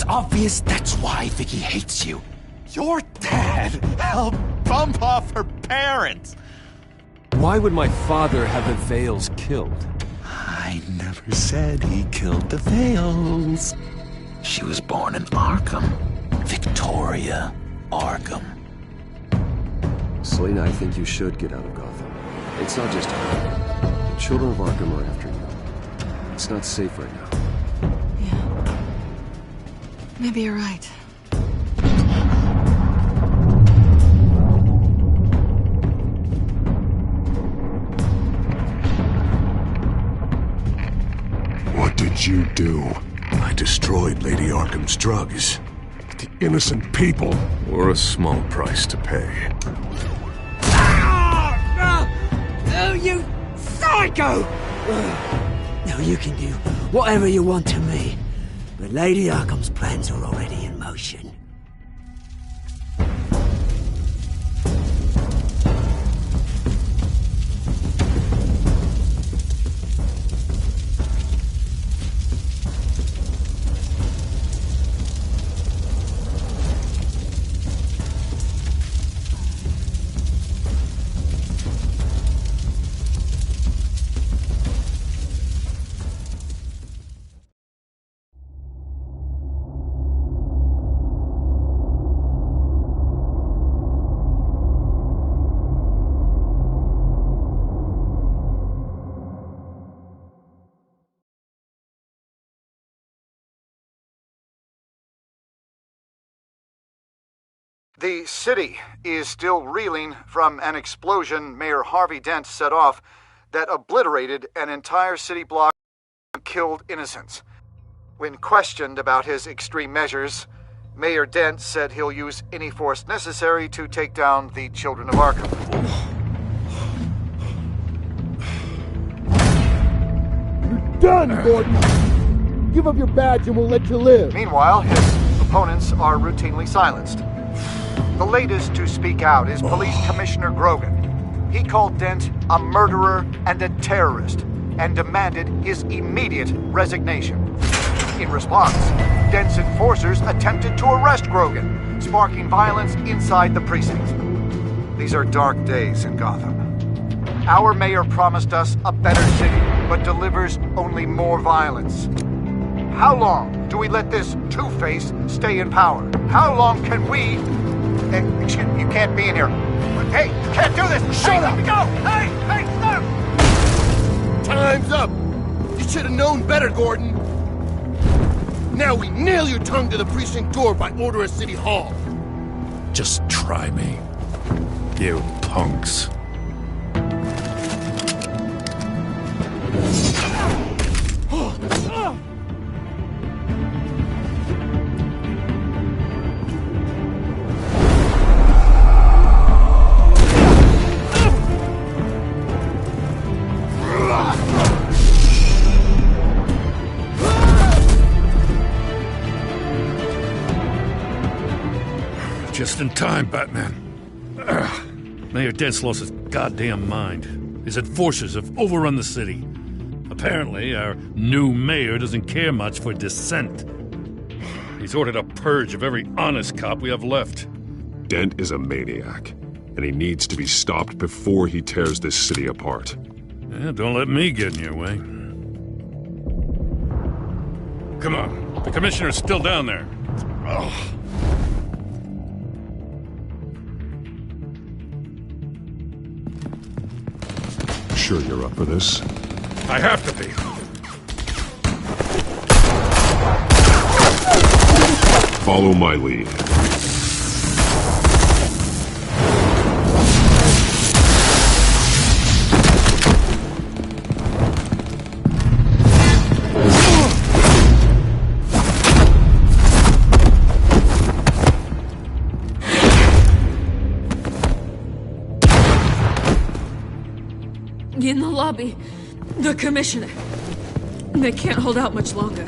obvious that's why Vicky hates you. Your dad helped bump off her parents. Why would my father have the Vales killed? I never said he killed the Vales. She was born in Arkham. Victoria Arkham. Selena, I think you should get out of Gotham. It's not just her. The children of Arkham are after you. It's not safe right now. Yeah. Maybe you're right. What did you do? I destroyed Lady Arkham's drugs. The innocent people. Or a small price to pay. Oh, you psycho! Now you can do whatever you want to me, but Lady Arkham's plans are already in motion. The city is still reeling from an explosion Mayor Harvey Dent set off that obliterated an entire city block and killed innocents. When questioned about his extreme measures, Mayor Dent said he'll use any force necessary to take down the children of Arkham. You're done, Gordon! Give up your badge and we'll let you live. Meanwhile, his opponents are routinely silenced. The latest to speak out is Police Commissioner Grogan. He called Dent a murderer and a terrorist and demanded his immediate resignation. In response, Dent's enforcers attempted to arrest Grogan, sparking violence inside the precinct. These are dark days in Gotham. Our mayor promised us a better city, but delivers only more violence. How long do we let this Two-Face stay in power? How long can we... Excuse me, you can't be in here. Hey, you can't do this! Shut up! Let me go! Hey, stop! Time's up! You should have known better, Gordon. Now we nail your tongue to the precinct door by order of City Hall. Just try me, you punks. Just in time, Batman. Mayor Dent's lost his goddamn mind. His enforcers have overrun the city. Apparently, our new mayor doesn't care much for dissent. He's ordered a purge of every honest cop we have left. Dent is a maniac, and he needs to be stopped before he tears this city apart. Yeah, don't let me get in your way. Come on, the commissioner's still down there. Oh. Sure you're up for this? I have to be. Follow my lead. In the lobby, the commissioner. They can't hold out much longer.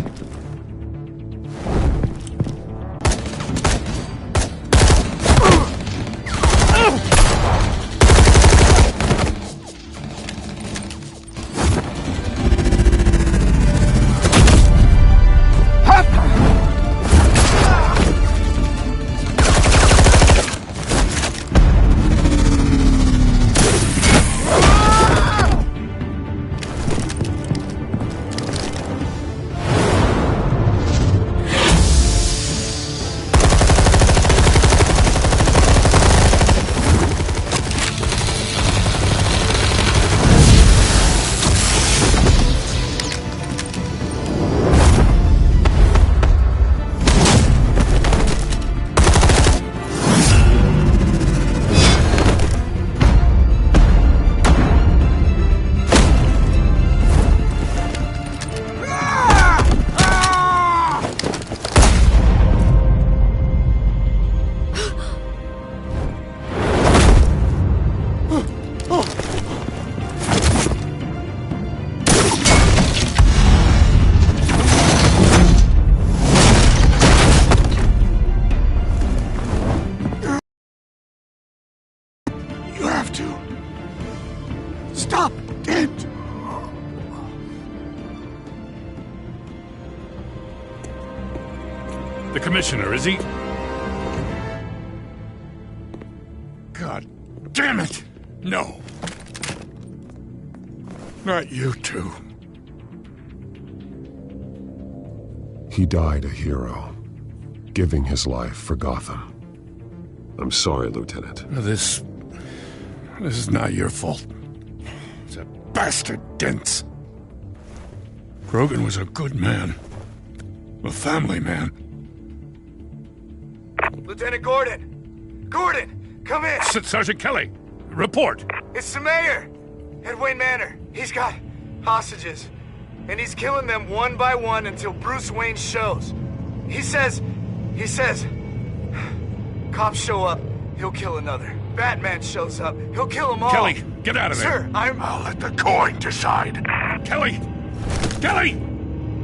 commissioner, is he? God damn it! No. Not you two. He died a hero, giving his life for Gotham. I'm sorry, Lieutenant. This is not your fault. It's a bastard Dent's. Grogan was a good man. A family man. Lieutenant Gordon! Gordon, come in! Sergeant Kelly, report. It's the mayor! At Wayne Manor. He's got hostages. And he's killing them one by one until Bruce Wayne shows. He says... Cops show up, he'll kill another. Batman shows up, he'll kill them all. Kelly, get out of there. Sir, I'll let the coin decide. Kelly! Kelly!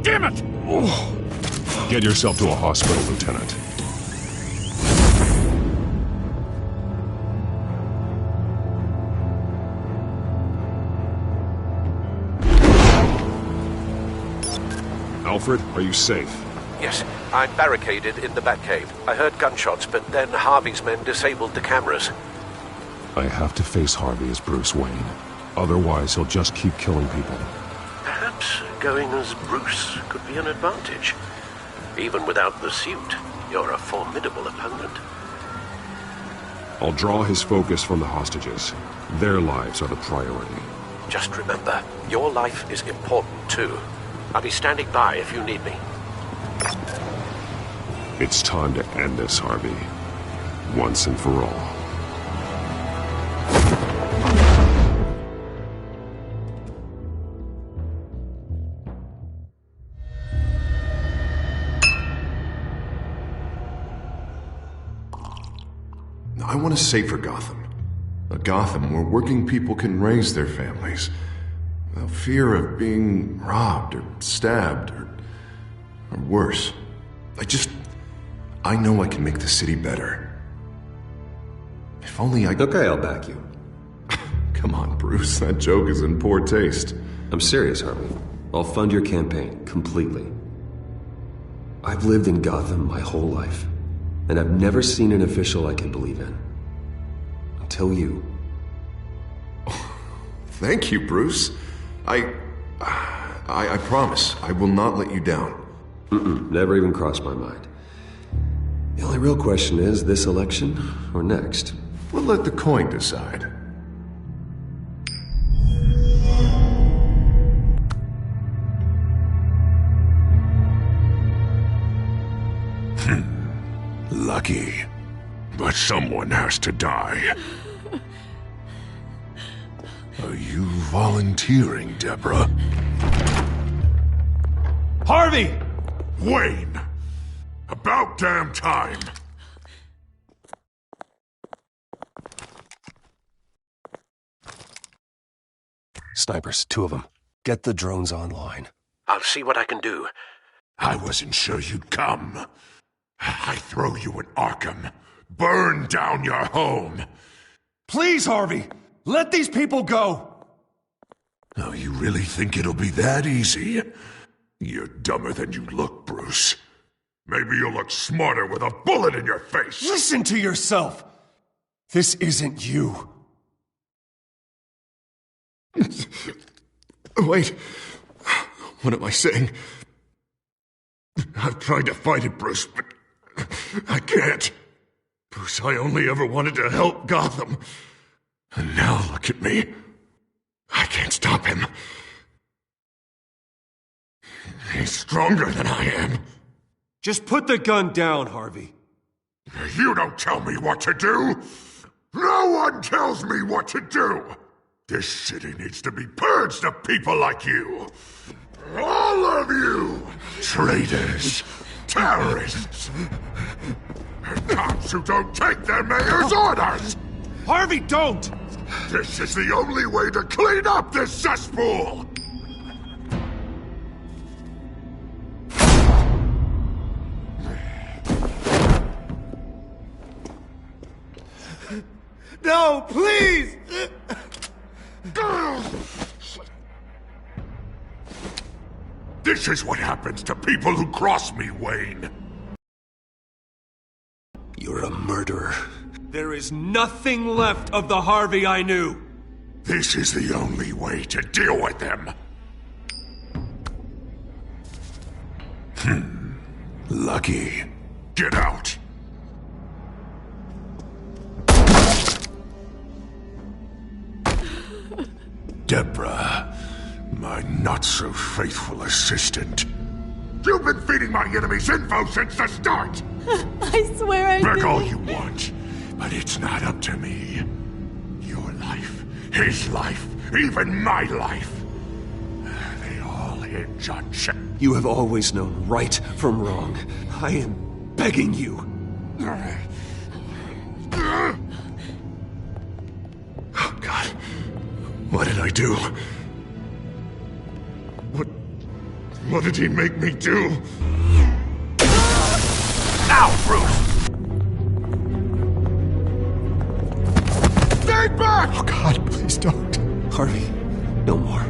Damn it! Get yourself to a hospital, Lieutenant. Alfred, are you safe? Yes, I'm barricaded in the Batcave. I heard gunshots, but then Harvey's men disabled the cameras. I have to face Harvey as Bruce Wayne. Otherwise, he'll just keep killing people. Perhaps going as Bruce could be an advantage. Even without the suit, you're a formidable opponent. I'll draw his focus from the hostages. Their lives are the priority. Just remember, your life is important too. I'll be standing by if you need me. It's time to end this, Harvey. Once and for all. I want a safer Gotham. A Gotham where working people can raise their families without fear of being robbed or stabbed or worse. I know I can make the city better. If only I... Okay, I'll back you. Come on, Bruce. That joke is in poor taste. I'm serious, Harvey. I'll fund your campaign completely. I've lived in Gotham my whole life, and I've never seen an official I can believe in. Until you. Thank you, Bruce. I promise I will not let you down. Never even crossed my mind. The only real question is, this election or next? We'll let the coin decide. Lucky. But someone has to die. Are you volunteering, Deborah? Harvey! Wayne! About damn time! Snipers, 2 of them. Get the drones online. I'll see what I can do. I wasn't sure you'd come. I throw you in Arkham. Burn down your home. Please, Harvey! Let these people go! Oh, you really think it'll be that easy? You're dumber than you look, Bruce. Maybe you'll look smarter with a bullet in your face. Listen to yourself! This isn't you. Wait. What am I saying? I've tried to fight it, Bruce, but I can't. Bruce, I only ever wanted to help Gotham. And now look at me. I can't stop him. He's stronger than I am. Just put the gun down, Harvey. You don't tell me what to do. No one tells me what to do. This city needs to be purged of people like you. All of you! Traitors, terrorists, and cops who don't take their mayor's orders! Harvey, don't! This is the only way to clean up this cesspool! No, please! This is what happens to people who cross me, Wayne. were a murderer. There is nothing left of the Harvey I knew. This is the only way to deal with them. Lucky. Get out. Deborah, my not-so-faithful assistant. You've been feeding my enemies info since the start! I swear I Beg didn't. all you want, but it's not up to me. Your life, his life, even my life. They all hinge on check. You have always known right from wrong. I am begging you. Oh, God. What did I do? What did he make me do? Now, Bruce! Stay back! Oh, God, please don't. Harvey, no more.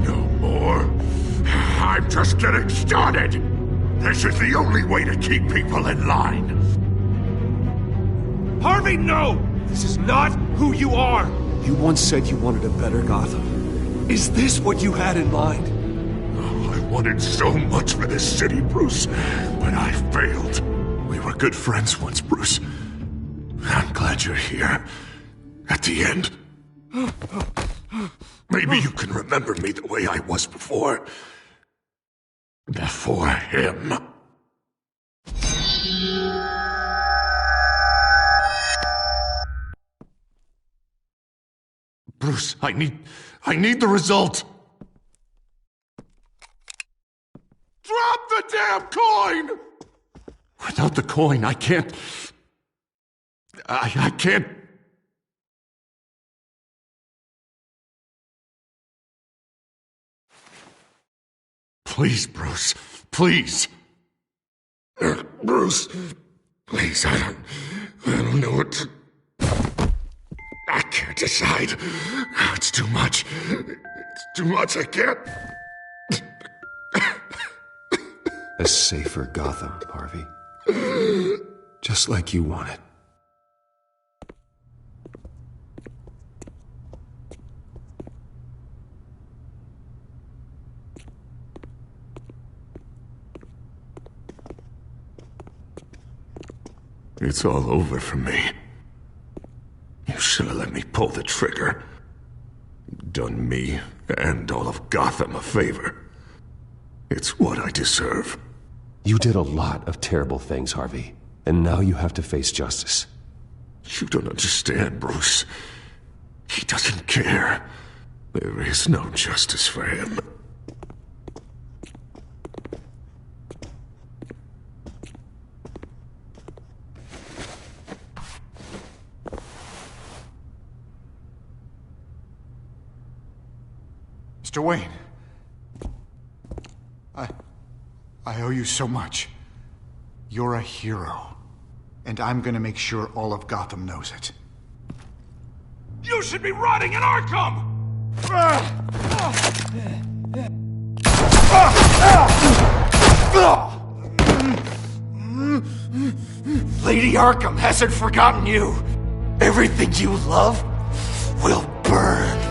No more? I'm just getting started! This is the only way to keep people in line. Harvey, no! This is not who you are! You once said you wanted a better Gotham. Is this what you had in mind? Oh, I wanted so much for this city, Bruce, but I failed. We were good friends once, Bruce. I'm glad you're here. At the end. Maybe you can remember me the way I was before. Before him. Bruce, I need the result. Drop the damn coin! Without the coin, I can't... I can't... Please, Bruce. Please. Bruce. Please, I don't know what to... I can't decide. It's too much. It's too much. I can't... A safer Gotham, Harvey. Just like you wanted. It's all over for me. You should have let me pull the trigger. Done me and all of Gotham a favor. It's what I deserve. You did a lot of terrible things, Harvey. And now you have to face justice. You don't understand, Bruce. He doesn't care. There is no justice for him. Mr. Wayne. I owe you so much. You're a hero. And I'm gonna make sure all of Gotham knows it. You should be rotting in Arkham! Lady Arkham hasn't forgotten you. Everything you love will burn.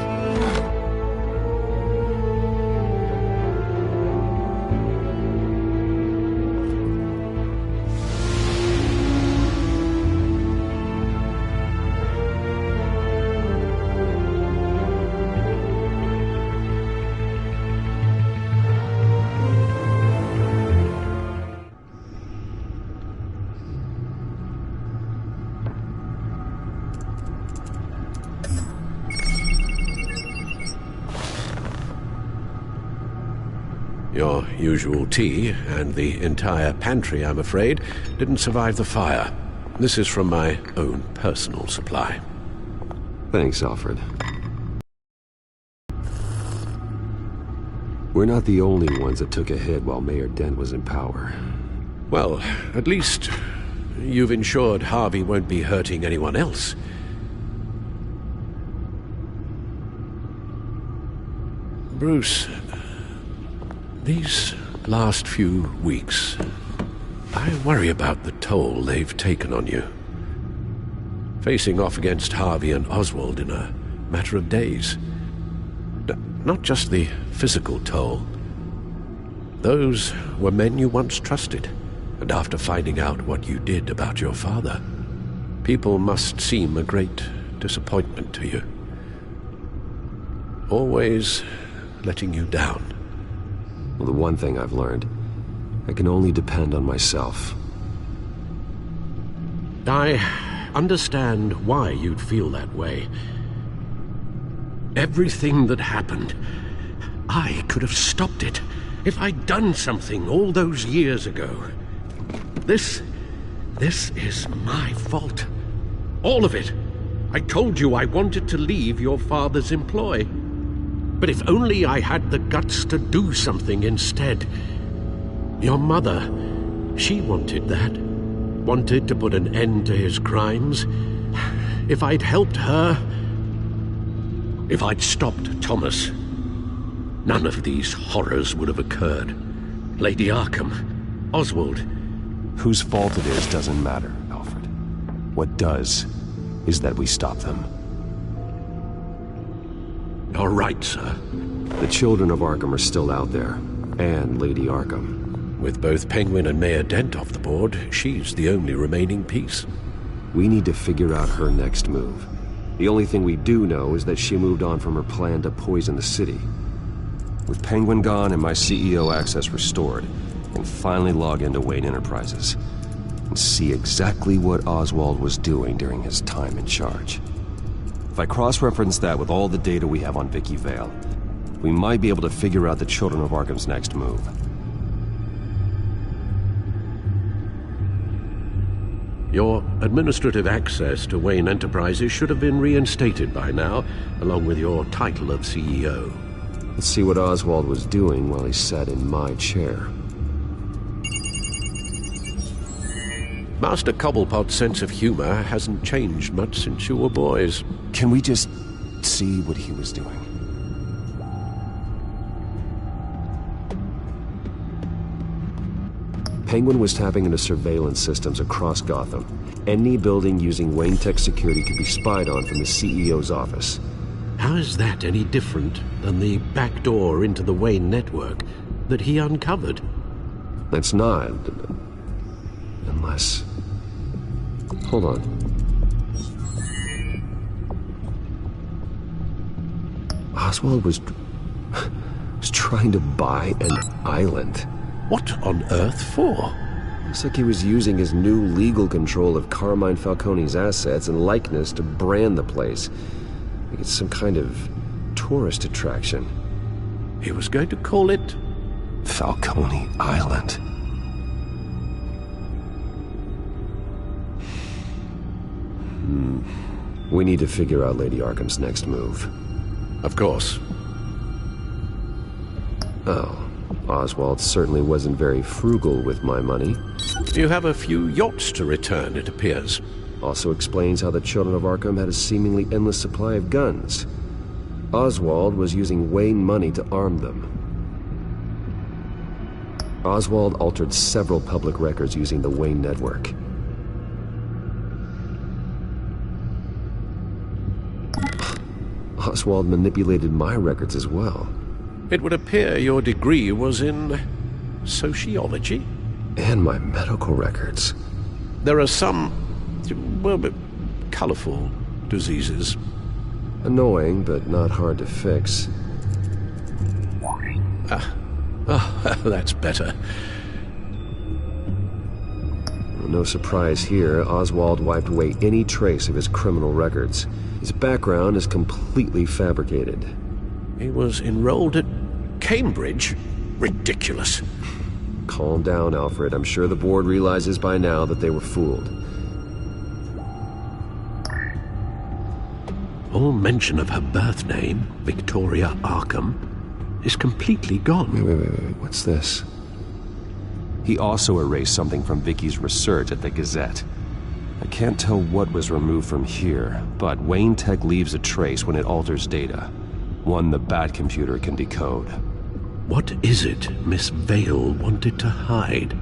Your usual tea and the entire pantry, I'm afraid, didn't survive the fire. This is from my own personal supply. Thanks, Alfred. We're not the only ones that took a hit while Mayor Dent was in power. Well, at least you've ensured Harvey won't be hurting anyone else. Bruce, these last few weeks, I worry about the toll they've taken on you. facing off against Harvey and Oswald in a matter of days. Not just the physical toll. Those were men you once trusted, and after finding out what you did about your father, people must seem a great disappointment to you. Always letting you down. Well, the one thing I've learned, I can only depend on myself. I understand why you'd feel that way. Everything that happened, I could have stopped it if I'd done something all those years ago. This is my fault. All of it. I told you I wanted to leave your father's employ. But if only I had the guts to do something instead. Your mother, she wanted that. Wanted to put an end to his crimes. If I'd helped her, if I'd stopped Thomas, none of these horrors would have occurred. Lady Arkham, Oswald. Whose fault it is doesn't matter, Alfred. What does is that we stop them. All right, sir. The children of Arkham are still out there, and Lady Arkham. With both Penguin and Mayor Dent off the board, she's the only remaining piece. We need to figure out her next move. The only thing we do know is that she moved on from her plan to poison the city. With Penguin gone and my CEO access restored, I can finally log into Wayne Enterprises and see exactly what Oswald was doing during his time in charge. If I cross-reference that with all the data we have on Vicky Vale, we might be able to figure out the Children of Arkham's next move. Your administrative access to Wayne Enterprises should have been reinstated by now, along with your title of CEO. Let's see what Oswald was doing while he sat in my chair. Master Cobblepot's sense of humor hasn't changed much since you were boys. Can we just see what he was doing? Penguin was tapping into surveillance systems across Gotham. Any building using Wayne Tech security could be spied on from the CEO's office. How is that any different than the back door into the Wayne network that he uncovered? It's not. Unless... Hold on. Oswald was trying to buy an island. What on earth for? Looks like he was using his new legal control of Carmine Falcone's assets and likeness to brand the place. Like it's some kind of tourist attraction. He was going to call it... Falcone Island. We need to figure out Lady Arkham's next move. Of course. Oh. Oswald certainly wasn't very frugal with my money. You have a few yachts to return, it appears. Also explains how the Children of Arkham had a seemingly endless supply of guns. Oswald was using Wayne money to arm them. Oswald altered several public records using the Wayne network. Oswald manipulated my records as well. It would appear your degree was in... sociology? And my medical records. There are some... well, colorful diseases. Annoying, but not hard to fix. That's better. No surprise here, Oswald wiped away any trace of his criminal records. His background is completely fabricated. He was enrolled at Cambridge? Ridiculous. Calm down, Alfred. I'm sure the board realizes by now that they were fooled. All mention of her birth name, Victoria Arkham, is completely gone. Wait. What's this? He also erased something from Vicky's research at the Gazette. I can't tell what was removed from here, but Wayne Tech leaves a trace when it alters data. One the Bat computer can decode. What is it Miss Vale wanted to hide?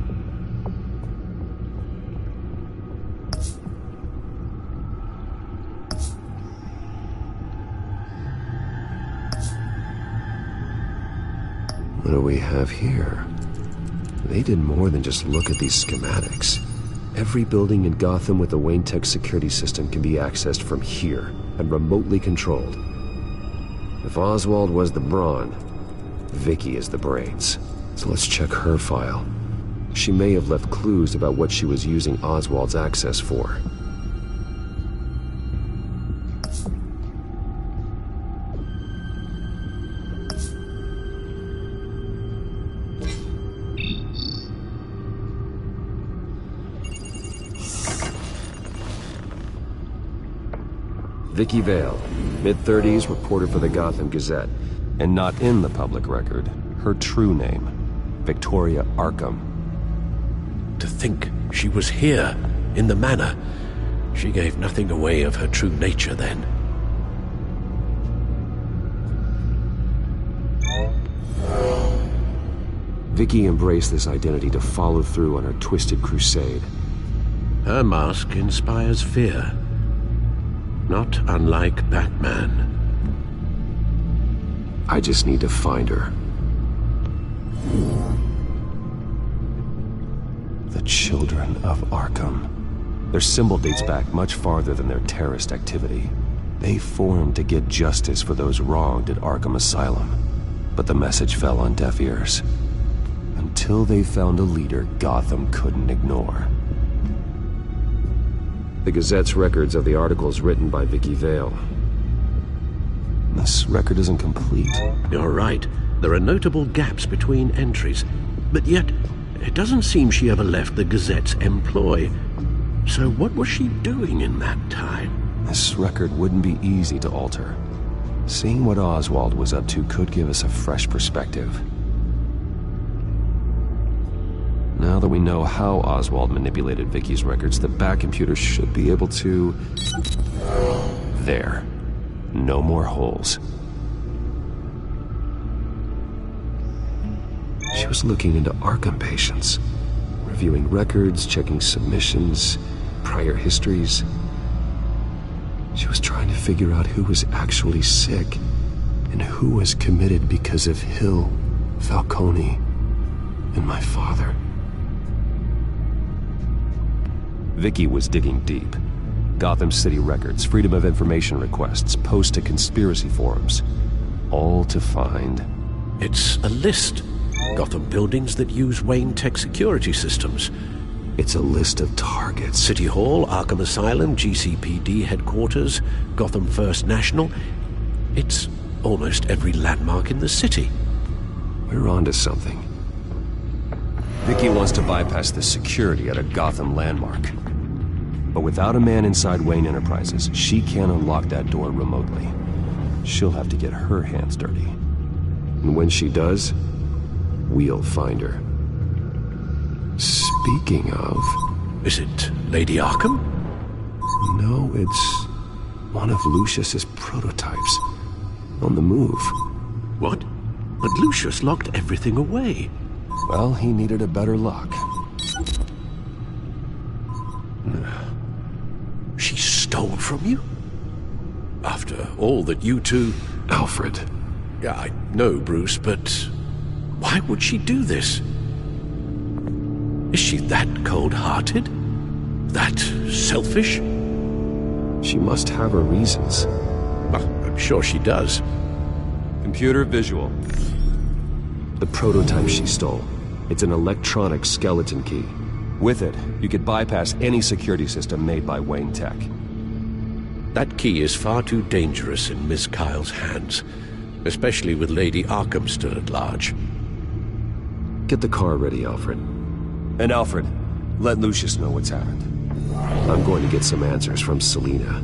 do we have here? They did more than just look at these schematics. Every building in Gotham with a Wayne Tech security system can be accessed from here and remotely controlled. If Oswald was the brawn, Vicky is the brains. So let's check her file. She may have left clues about what she was using Oswald's access for. Vicky Vale, mid-30s, reporter for the Gotham Gazette. And not in the public record, her true name, Victoria Arkham. To think she was here, in the manor. She gave nothing away of her true nature then. Vicky embraced this identity to follow through on her twisted crusade. Her mask inspires fear. Not unlike Batman. I just need to find her. The Children of Arkham. Their symbol dates back much farther than their terrorist activity. They formed to get justice for those wronged at Arkham Asylum. But the message fell on deaf ears. Until they found a leader Gotham couldn't ignore. The Gazette's records of the articles written by Vicky Vale. This record isn't complete. You're right. There are notable gaps between entries. But yet, it doesn't seem she ever left the Gazette's employ. So what was she doing in that time? This record wouldn't be easy to alter. Seeing what Oswald was up to could give us a fresh perspective. Now that we know how Oswald manipulated Vicky's records, the back computer should be able to... There. No more holes. She was looking into Arkham patients, reviewing records, checking submissions, prior histories. She was trying to figure out who was actually sick and who was committed because of Hill, Falcone, and my father. Vicky was digging deep. Gotham City records, Freedom of Information requests, posts to conspiracy forums. All to find... It's a list. Gotham buildings that use Wayne Tech security systems. It's a list of targets. City Hall, Arkham Asylum, GCPD headquarters, Gotham First National. It's almost every landmark in the city. We're onto something. Vicky wants to bypass the security at a Gotham landmark. But without a man inside Wayne Enterprises, she can't unlock that door remotely. She'll have to get her hands dirty. And when she does, we'll find her. Speaking of... Is it Lady Arkham? No, it's one of Lucius's prototypes. On the move. What? But Lucius locked everything away. Well, he needed a better lock. She stole from you? After all that you two... Alfred. Yeah, I know, Bruce, but... why would she do this? Is she that cold-hearted? That selfish? She must have her reasons. Well, I'm sure she does. Computer visual. The prototype she stole. It's an electronic skeleton key. With it, you could bypass any security system made by Wayne Tech. That key is far too dangerous in Miss Kyle's hands, especially with Lady Arkham still at large. Get the car ready, Alfred. And Alfred, let Lucius know what's happened. I'm going to get some answers from Selina.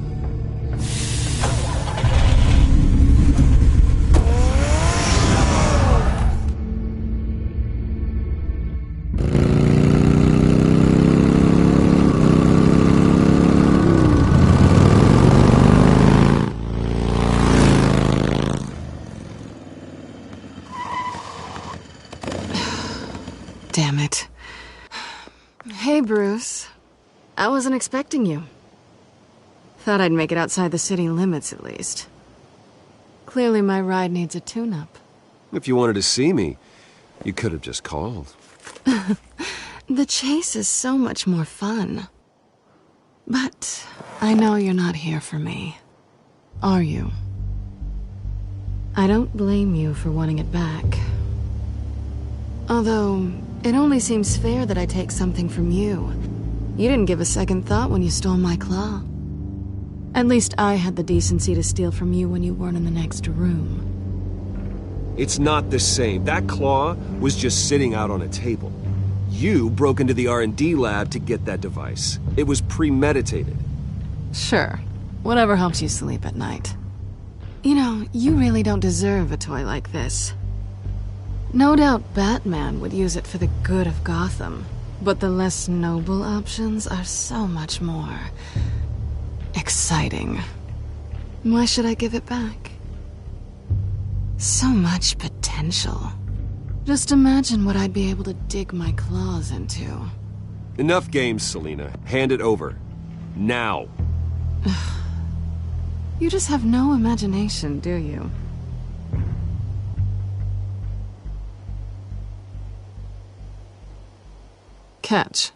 Damn it. Hey, Bruce. I wasn't expecting you. Thought I'd make it outside the city limits, at least. Clearly my ride needs a tune-up. If you wanted to see me, You could have just called. The chase is so much more fun. But I know you're not here for me. Are you? I don't blame you for wanting it back. Although, it only seems fair that I take something from you. You didn't give a second thought when you stole my claw. At least I had the decency to steal from you when you weren't in the next room. It's not the same. That claw was just sitting out on a table. You broke into the R&D lab to get that device. It was premeditated. Sure. Whatever helps you sleep at night. You know, you really don't deserve a toy like this. No doubt Batman would use it for the good of Gotham, but the less noble options are so much more exciting. Why should I give it back? So much potential. Just imagine what I'd be able to dig my claws into. Enough games, Selina. Hand it over. Now. You just have no imagination, do you? Catch.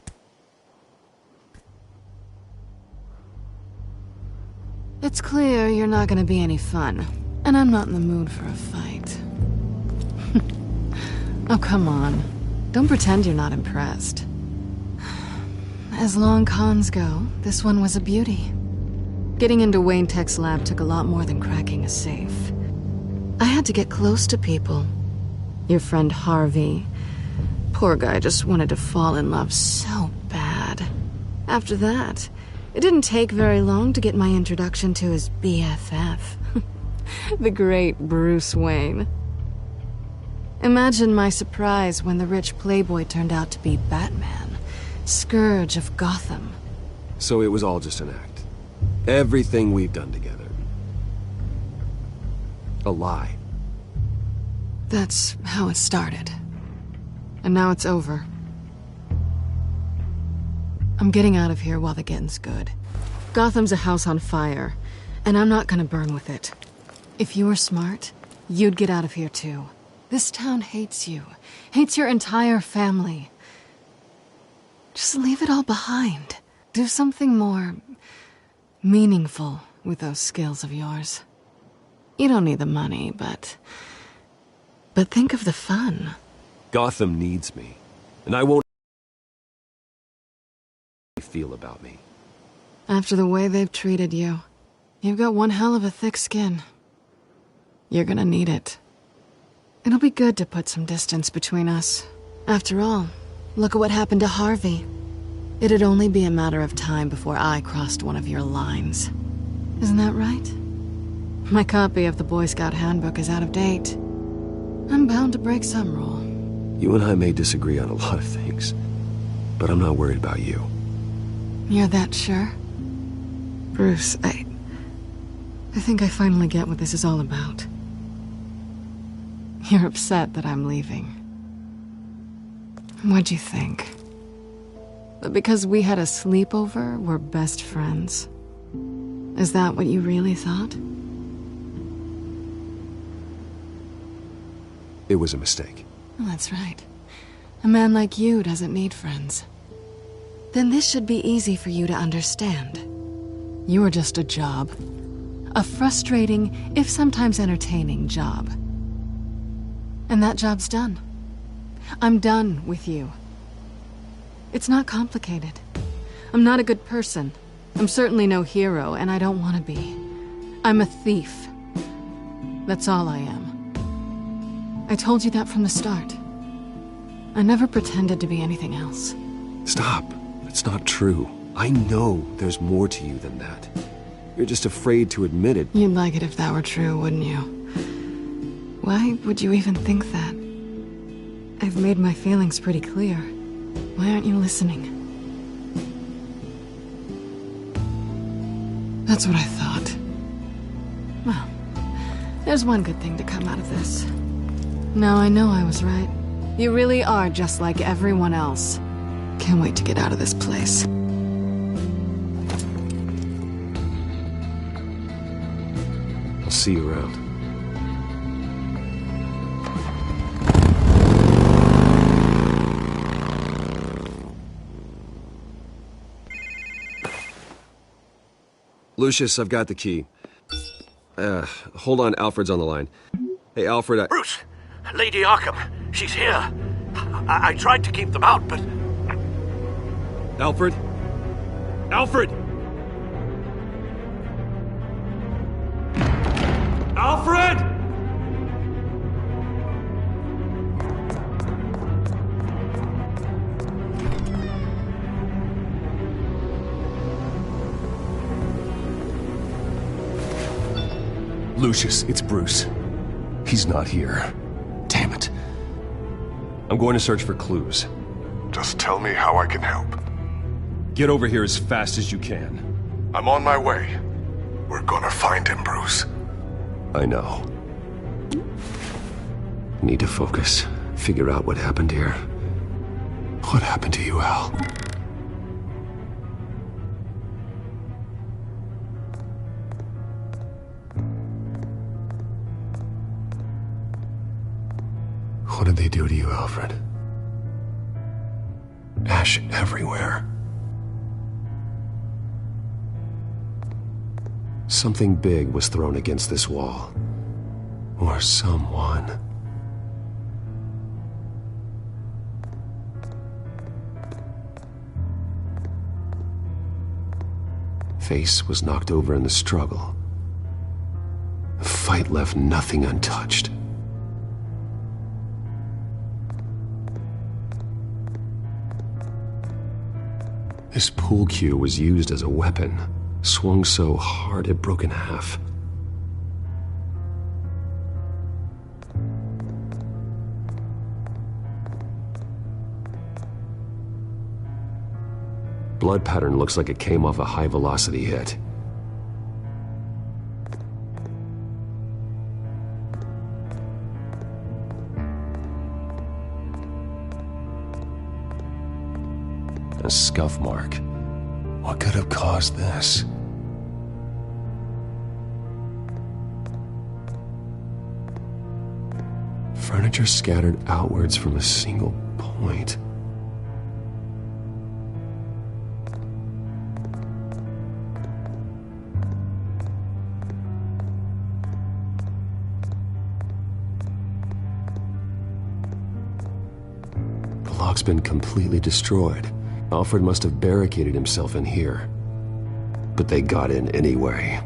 It's clear you're not gonna be any fun, and I'm not in the mood for a fight. Oh, come on. Don't pretend you're not impressed. As long cons go, this one was a beauty. Getting into Wayne Tech's lab took a lot more than cracking a safe. I had to get close to people. Your friend Harvey. Poor guy just wanted to fall in love so bad. After that, it didn't take very long to get my introduction to his BFF. The great Bruce Wayne. Imagine my surprise when the rich playboy turned out to be Batman, Scourge of Gotham. So it was all just an act. Everything we've done together. A lie. That's how it started. And now it's over. I'm getting out of here while the getting's good. Gotham's a house on fire, and I'm not gonna burn with it. If you were smart, you'd get out of here too. This town hates you, hates your entire family. Just leave it all behind. Do something more meaningful with those skills of yours. You don't need the money, but think of the fun. Gotham needs me, and I won't feel about me. After the way they've treated you, you've got one hell of a thick skin. You're gonna need it. It'll be good to put some distance between us. After all, look at what happened to Harvey. It'd only be a matter of time before I crossed one of your lines. Isn't that right? My copy of the Boy Scout Handbook is out of date. I'm bound to break some rule. You and I may disagree on a lot of things, but I'm not worried about you. You're that sure? Bruce, I think I finally get what this is all about. You're upset that I'm leaving. What'd you think? That because we had a sleepover, we're best friends? Is that what you really thought? It was a mistake. Well, that's right. A man like you doesn't need friends. Then this should be easy for you to understand. You are just a job. A frustrating, if sometimes entertaining, job. And that job's done. I'm done with you. It's not complicated. I'm not a good person. I'm certainly no hero, and I don't want to be. I'm a thief. That's all I am. I told you that from the start. I never pretended to be anything else. Stop. It's not true. I know there's more to you than that. You're just afraid to admit it. You'd like it if that were true, wouldn't you? Why would you even think that? I've made my feelings pretty clear. Why aren't you listening? That's what I thought. Well, there's one good thing to come out of this. Now I know I was right. You really are just like everyone else. Can't wait to get out of this place. I'll see you around. Lucius, I've got the key. Hold on, Alfred's on the line. Hey, Alfred, Bruce! Lady Arkham, she's here. I tried to keep them out, but... Alfred? Alfred! Alfred! Lucius, it's Bruce. He's not here. Damn it. I'm going to search for clues. Just tell me how I can help. Get over here as fast as you can. I'm on my way. We're gonna find him, Bruce. I know. Need to focus. Figure out what happened here. What happened to you, Al? What did they do to you, Alfred? Ash everywhere. Something big was thrown against this wall. Or someone. Face was knocked over in the struggle. The fight left nothing untouched. This pool cue was used as a weapon, swung so hard it broke in half. Blood pattern looks like it came off a high-velocity hit. A scuff mark. What could have caused this? Furniture scattered outwards from a single point. The lock's been completely destroyed. Alfred must have barricaded himself in here. But they got in anyway.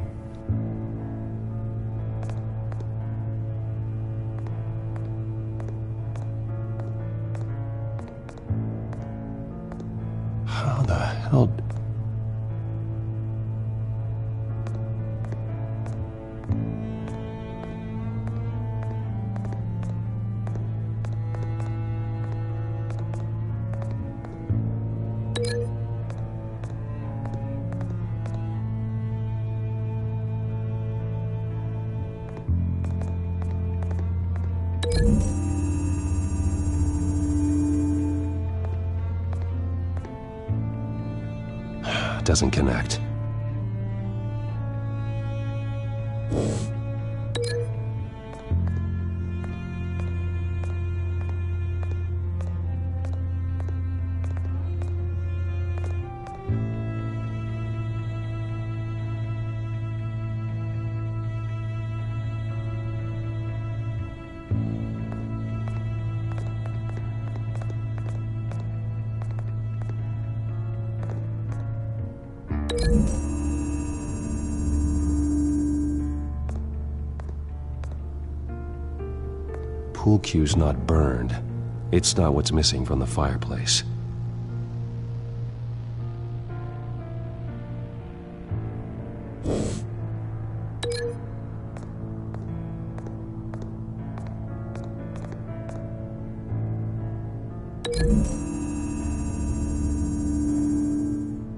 How the hell... Doesn't connect. Pool cue's not burned. It's not what's missing from the fireplace.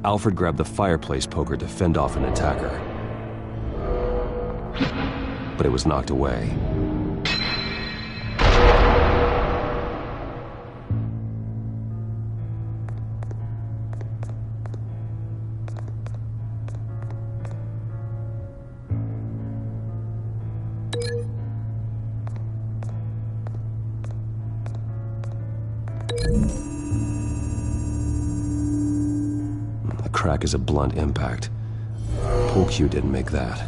Alfred grabbed the fireplace poker to fend off an attacker. But it was knocked away. The crack is a blunt impact. pool cue didn't make that.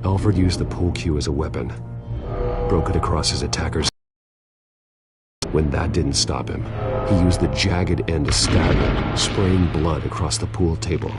Alfred used the pool cue as a weapon, broke it across his attacker's. When that didn't stop him, he used the jagged end to stab him, spraying blood across the pool table.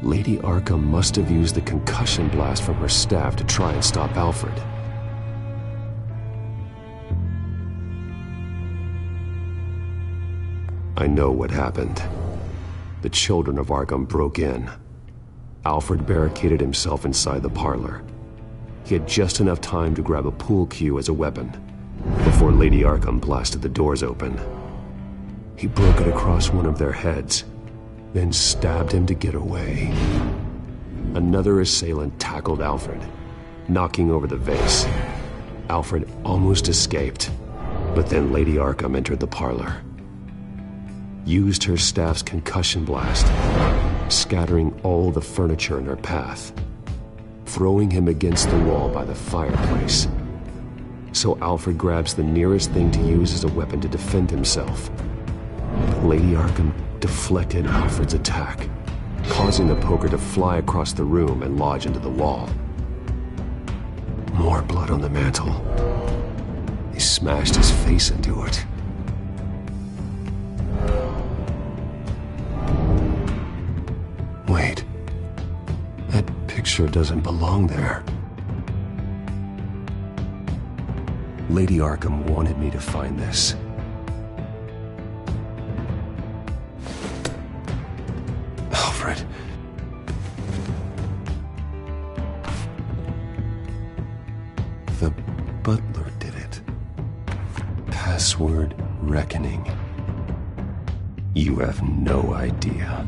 Lady Arkham must have used the concussion blast from her staff to try and stop Alfred. I know what happened. The children of Arkham broke in. Alfred barricaded himself inside the parlor. He had just enough time to grab a pool cue as a weapon before Lady Arkham blasted the doors open. He broke it across one of their heads, then stabbed him to get away. Another assailant tackled Alfred, knocking over the vase. Alfred almost escaped, but then Lady Arkham entered the parlor. Used her staff's concussion blast, scattering all the furniture in her path, throwing him against the wall by the fireplace. So Alfred grabs the nearest thing to use as a weapon to defend himself. But Lady Arkham deflected Alfred's attack, causing the poker to fly across the room and lodge into the wall. More blood on the mantel. He smashed his face into it. Wait. That picture doesn't belong there. Lady Arkham wanted me to find this. Alfred. The butler did it. Password reckoning. You have no idea.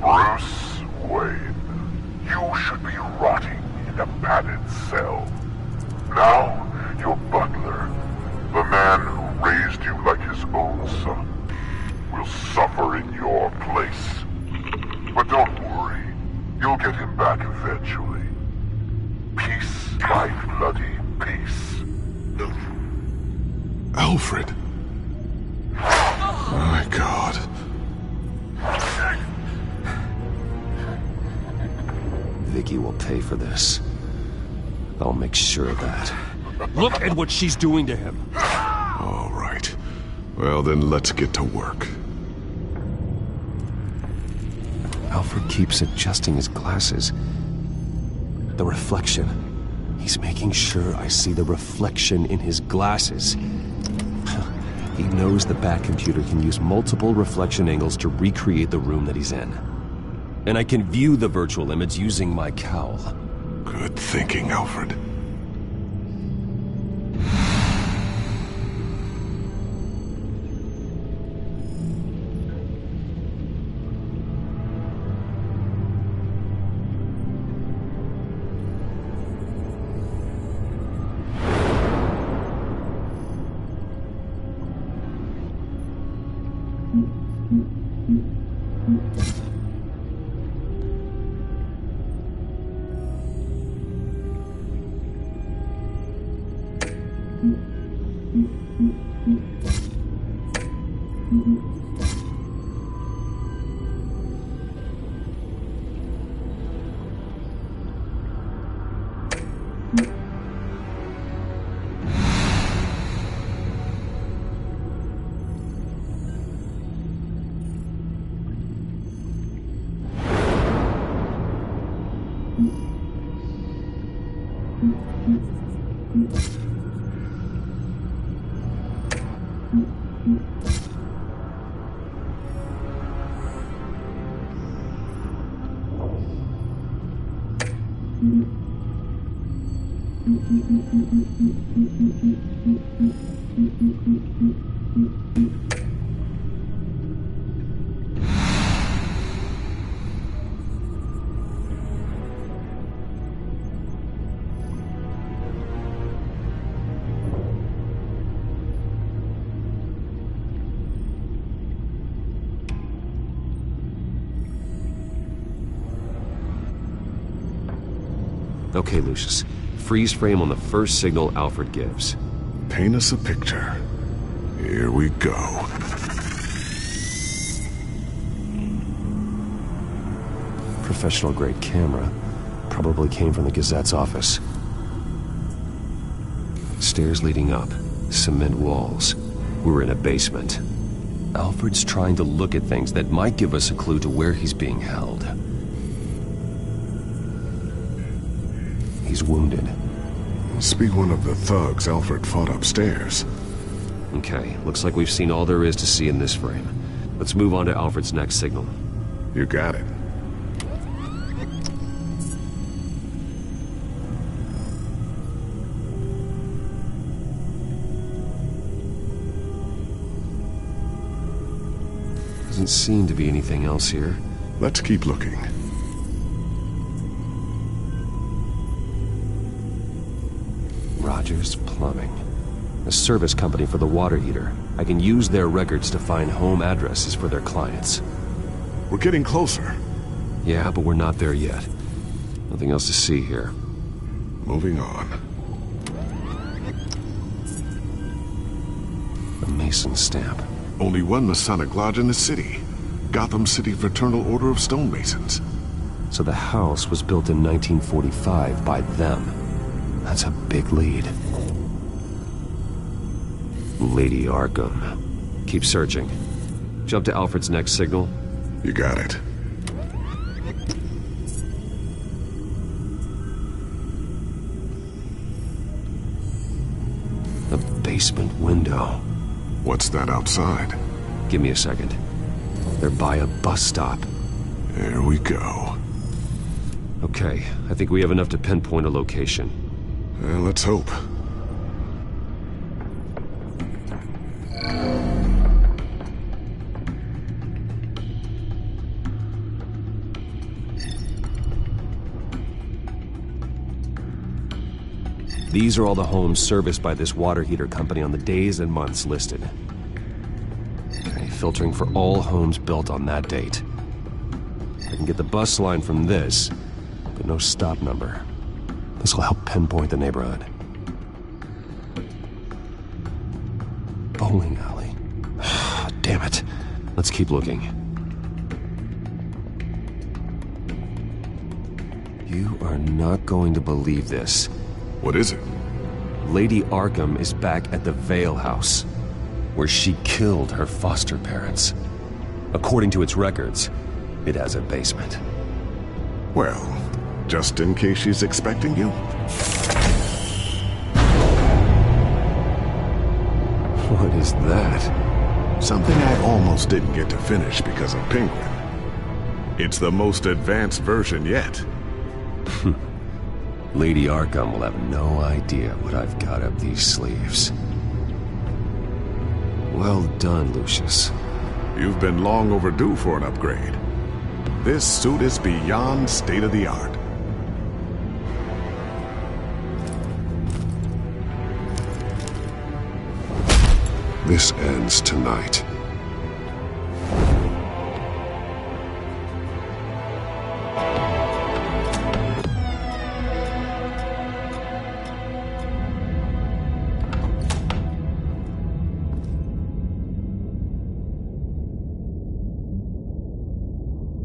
Bruce Wayne, you should be rotting in a padded cell. Now, your butler, the man who raised you like his own son, will suffer in your place. But don't worry, you'll get him back eventually. Peace, my bloody peace. Alfred. My God. Vicky will pay for this. I'll make sure of that. Look at what she's doing to him. All right. Well, then let's get to work. Alfred keeps adjusting his glasses. The reflection. He's making sure I see the reflection in his glasses. He knows the back computer can use multiple reflection angles to recreate the room that he's in. And I can view the virtual image using my cowl. Good thinking, Alfred. Okay, Lucius. Freeze frame on the first signal Alfred gives. Paint us a picture. Here we go. Professional-grade camera. Probably came from the Gazette's office. Stairs leading up. Cement walls. We're in a basement. Alfred's trying to look at things that might give us a clue to where he's being held. He's wounded. Must be one of the thugs Alfred fought upstairs. Okay, looks like we've seen all there is to see in this frame. Let's move on to Alfred's next signal. You got it. Doesn't seem to be anything else here. Let's keep looking. Rogers Plumbing. A service company for the water heater. I can use their records to find home addresses for their clients. We're getting closer. Yeah, but we're not there yet. Nothing else to see here. Moving on. A Mason stamp. Only one Masonic lodge in the city. Gotham City Fraternal Order of Stonemasons. So the house was built in 1945 by them. That's a big lead. Lady Arkham. Keep searching. Jump to Alfred's next signal. You got it. The basement window. What's that outside? Give me a second. They're by a bus stop. There we go. Okay, I think we have enough to pinpoint a location. Let's hope. These are all the homes serviced by this water heater company on the days and months listed. Okay, filtering for all homes built on that date. I can get the bus line from this, but no stop number. This will help pinpoint the neighborhood. Bowling alley. Damn it. Let's keep looking. You are not going to believe this. What is it? Lady Arkham is back at the Vale House, where she killed her foster parents. According to its records, it has a basement. Well, just in case she's expecting you. What is that? Something I almost didn't get to finish because of Penguin. It's the most advanced version yet. Lady Arkham will have no idea what I've got up these sleeves. Well done, Lucius. You've been long overdue for an upgrade. This suit is beyond state-of-the-art. This ends tonight.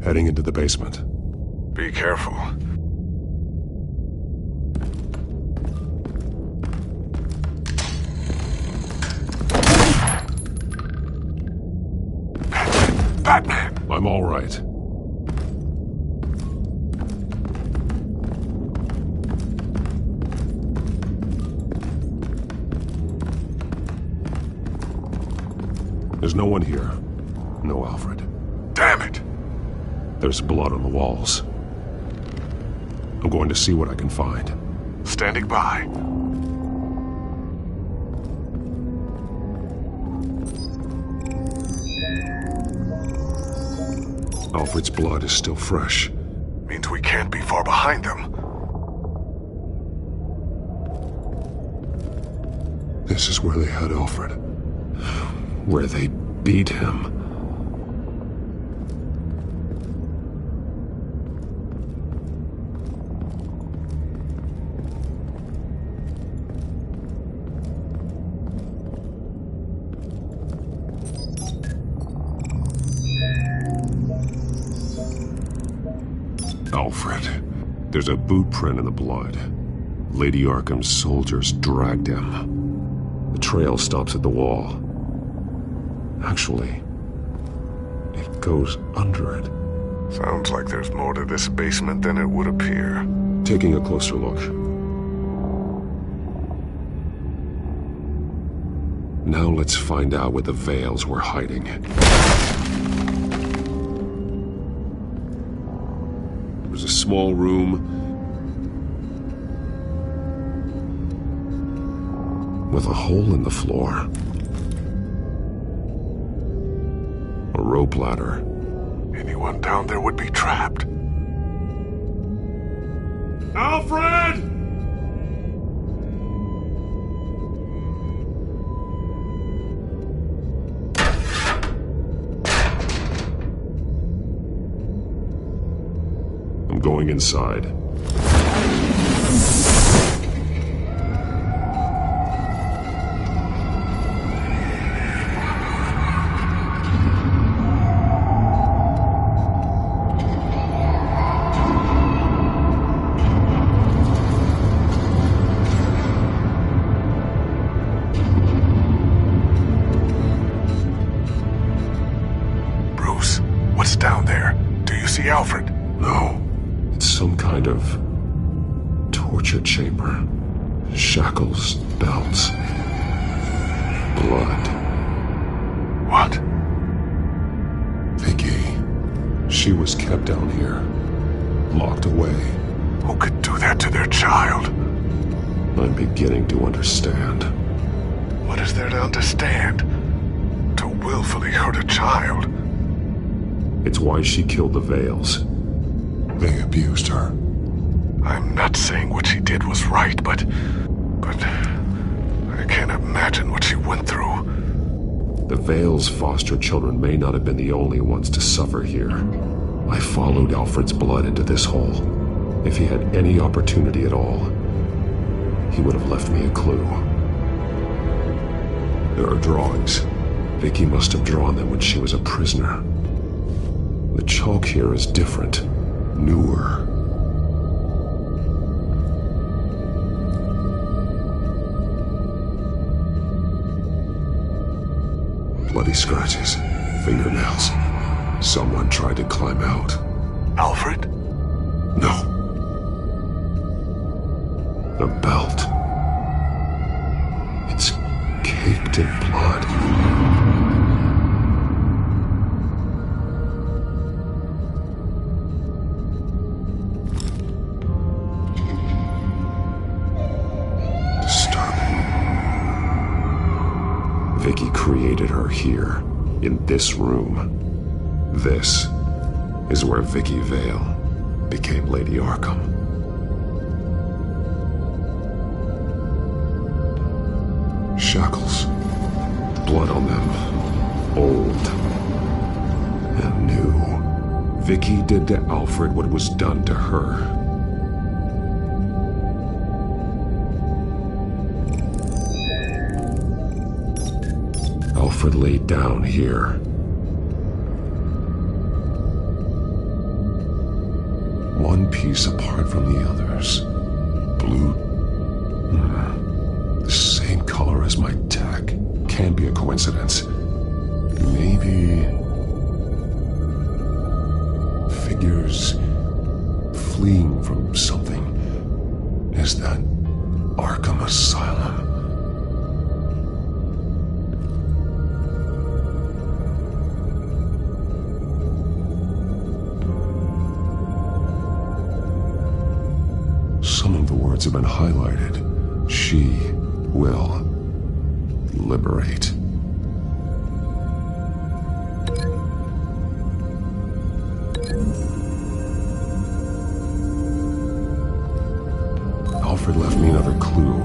Heading into the basement. Be careful. Batman! I'm all right. There's no one here. No Alfred. Damn it! There's blood on the walls. I'm going to see what I can find. Standing by. Alfred's blood is still fresh. Means we can't be far behind them. This is where they had Alfred. Where they beat him. Alfred. There's a boot print in the blood. Lady Arkham's soldiers dragged him. The trail stops at the wall. Actually, it goes under it. Sounds like there's more to this basement than it would appear. Taking a closer look. Now let's find out where the Veils were hiding. There's a small room with a hole in the floor. A rope ladder. Anyone down there would be trapped. Alfred! I'm going inside. Bruce, what's down there? Do you see Alfred? No. It's some kind of torture chamber. Shackles, belts, blood. What? Vicky. She was kept down here. Locked away. Who could do that to their child? I'm beginning to understand. What is there to understand? To willfully hurt a child? It's why she killed the Veils. They abused her. I'm not saying what she did was right, but I can't imagine what she went through. The Veils' foster children may not have been the only ones to suffer here. I followed Alfred's blood into this hole. If he had any opportunity at all, he would have left me a clue. There are drawings. Vicky must have drawn them when she was a prisoner. The chalk here is different. Newer. Bloody scratches, fingernails. Someone tried to climb out. Alfred? No. The belt. It's caked covered in blood. Disturbing. Vicky created her here, in this room. This is where Vicky Vale became Lady Arkham. Shackles. Blood on them. Old. And new. Vicky did to Alfred what was done to her. Alfred laid down here. One piece apart from the others. Blue. The same color as my tech. Can't be a coincidence. Maybe... figures fleeing from something. Is that Arkham Asylum? Some of the words have been highlighted. She will liberate. Alfred left me another clue.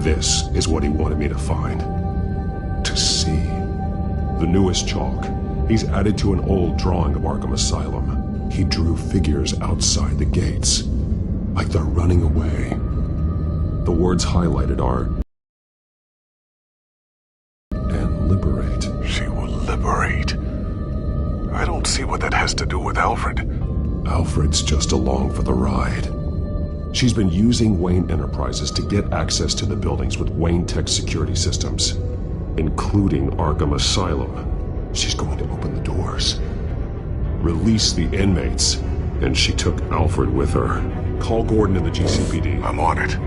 This is what he wanted me to find. To see. The newest chalk. He's added to an old drawing of Arkham Asylum. He drew figures outside the gates, like they're running away. The words highlighted are... and liberate. She will liberate. I don't see what that has to do with Alfred. Alfred's just along for the ride. She's been using Wayne Enterprises to get access to the buildings with Wayne Tech security systems, including Arkham Asylum. She's going to open the doors, release the inmates, and she took Alfred with her. Call Gordon and the GCPD. I'm on it.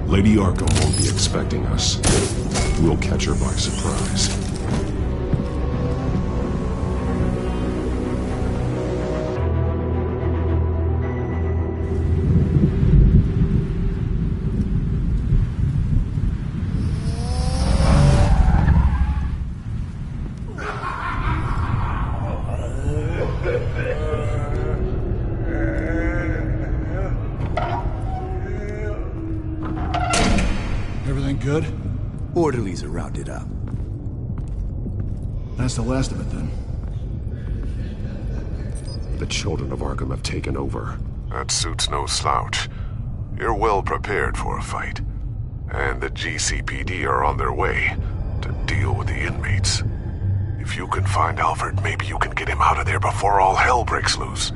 Lady Arkham won't be expecting us. We'll catch her by surprise. Good? Orderlies are rounded up. That's the last of it, then. The children of Arkham have taken over. That suit's no slouch. You're well prepared for a fight. And the GCPD are on their way to deal with the inmates. If you can find Alfred, maybe you can get him out of there before all hell breaks loose.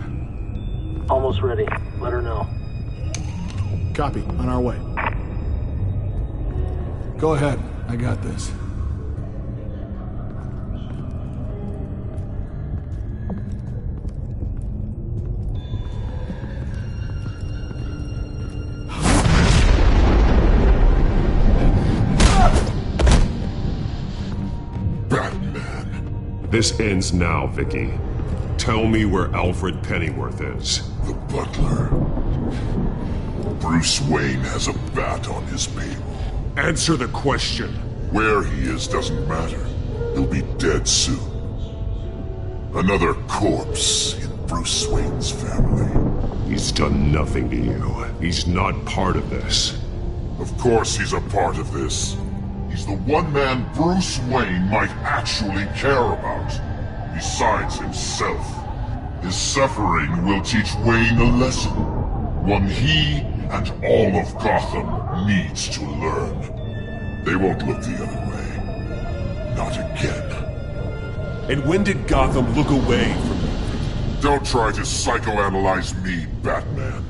Almost ready. Let her know. Copy. On our way. Go ahead. I got this. Batman. This ends now, Vicky. Tell me where Alfred Pennyworth is. The butler. Bruce Wayne has a bat on his payroll. Answer the question. Where he is doesn't matter. He'll be dead soon. Another corpse in Bruce Wayne's family. He's done nothing to you. He's not part of this. Of course he's a part of this. He's the one man Bruce Wayne might actually care about. Besides himself. His suffering will teach Wayne a lesson. One he and all of Gotham needs to learn. They won't look the other way. Not again. And when did Gotham look away from you? Don't try to psychoanalyze me, Batman.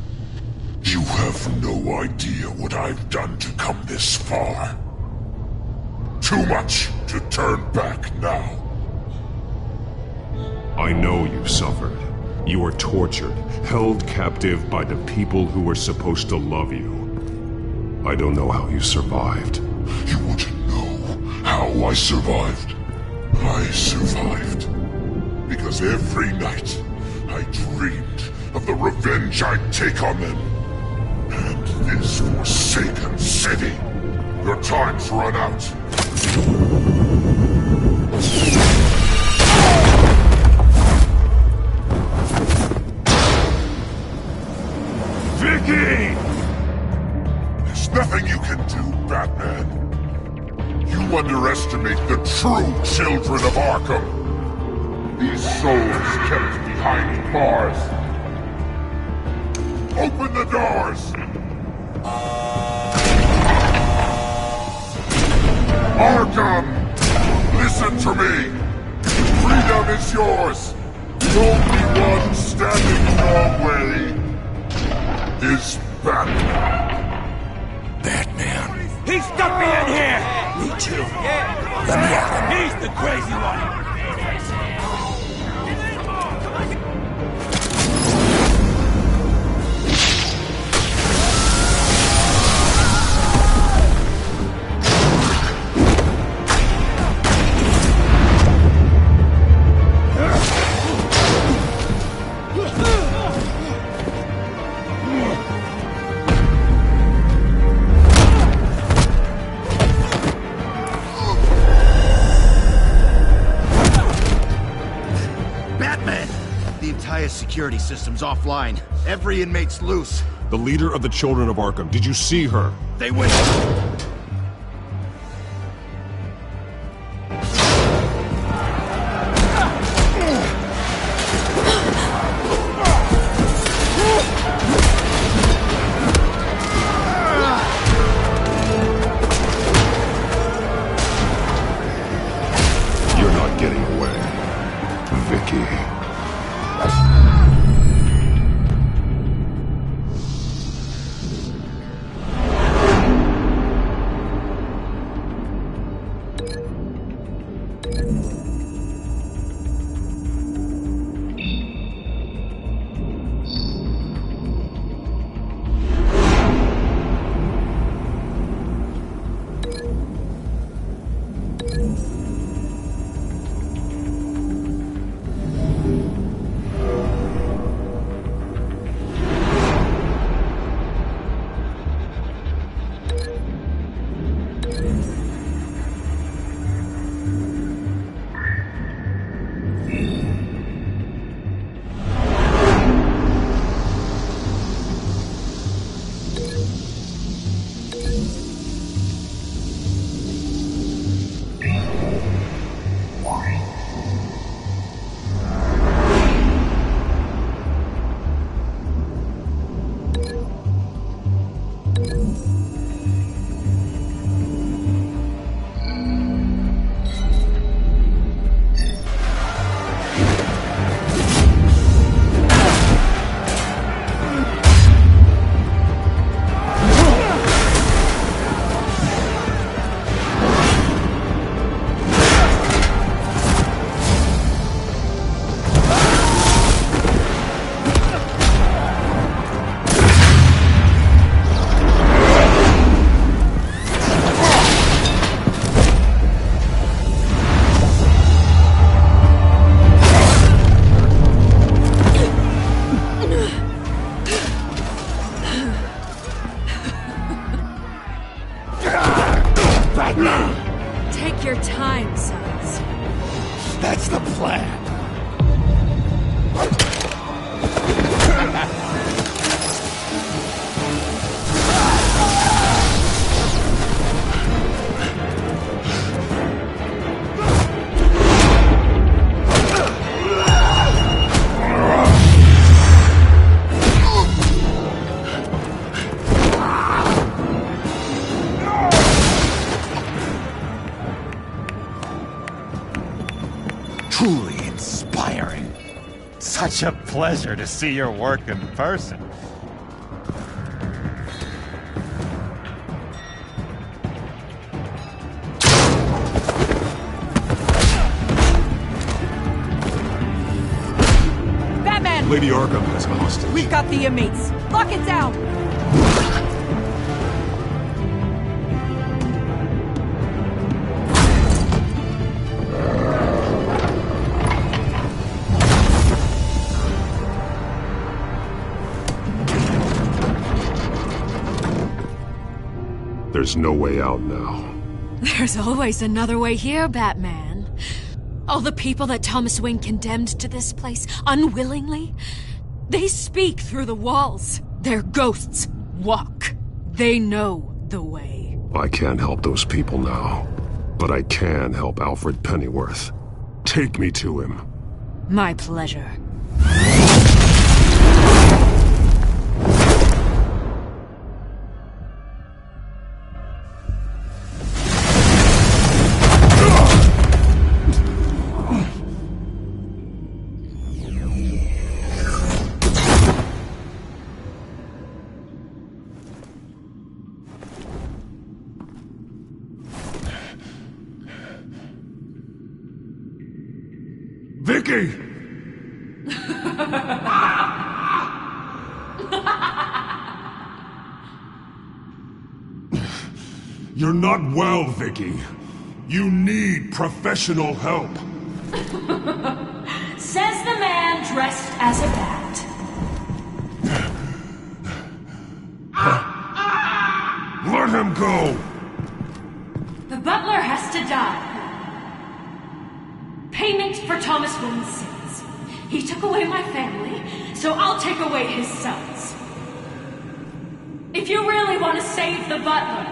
You have no idea what I've done to come this far. Too much to turn back now. I know you suffered. You were tortured, held captive by the people who were supposed to love you. I don't know how you survived. You want to know how I survived? I survived because every night I dreamed of the revenge I'd take on them. And this forsaken city. Your time's run out. Vicky! There's nothing you can do, Batman. You underestimate the true children of Arkham. These souls kept behind bars. Open the doors! Arkham! Listen to me! Freedom is yours! The only one standing in your way is Batman. Batman. He stuck me in here! Me too. Yeah. Let me at him. He's the crazy one! Security system's offline. Every inmate's loose. The leader of the Children of Arkham, did you see her? They went... You're not getting away, Vicky. Take your time, sons. That's the plan. Truly inspiring. Such a pleasure to see your work in person. Batman! Lady Arkham has a hostage. We've got the inmates. Lock it down! There's no way out now. There's always another way here, Batman. All the people that Thomas Wayne condemned to this place unwillingly, they speak through the walls. Their ghosts walk. They know the way. I can't help those people now, but I can help Alfred Pennyworth. Take me to him. My pleasure. Vicky! You're not well, Vicky. You need professional help. Says the man dressed as a bat. Let him go! The butler has to die. Payment for Thomas Wayne's sins. He took away my family, so I'll take away his sons. If you really want to save the butler,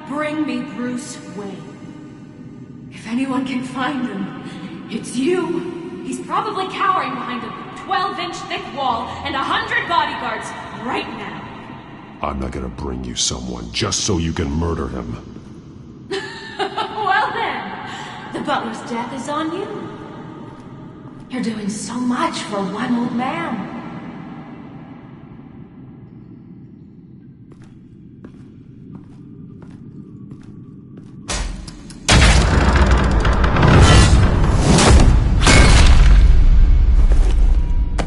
bring me Bruce Wayne. If anyone can find him, it's you. He's probably cowering behind a 12-inch thick wall and 100 bodyguards right now. I'm not gonna bring you someone just so you can murder him. Well then, the butler's death is on you. You're doing so much for one old man.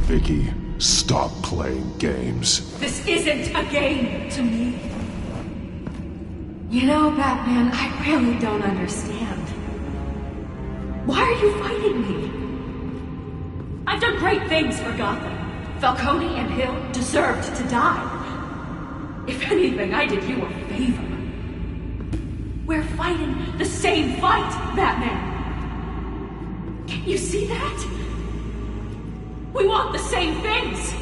Vicky, stop playing games. This isn't a game to me. You know, Batman, I really don't understand. Why are you fighting me? I've done great things for Gotham. Falcone and Hill deserved to die. If anything, I did you a favor. We're fighting the same fight, Batman. Can't you see that? We want the same things.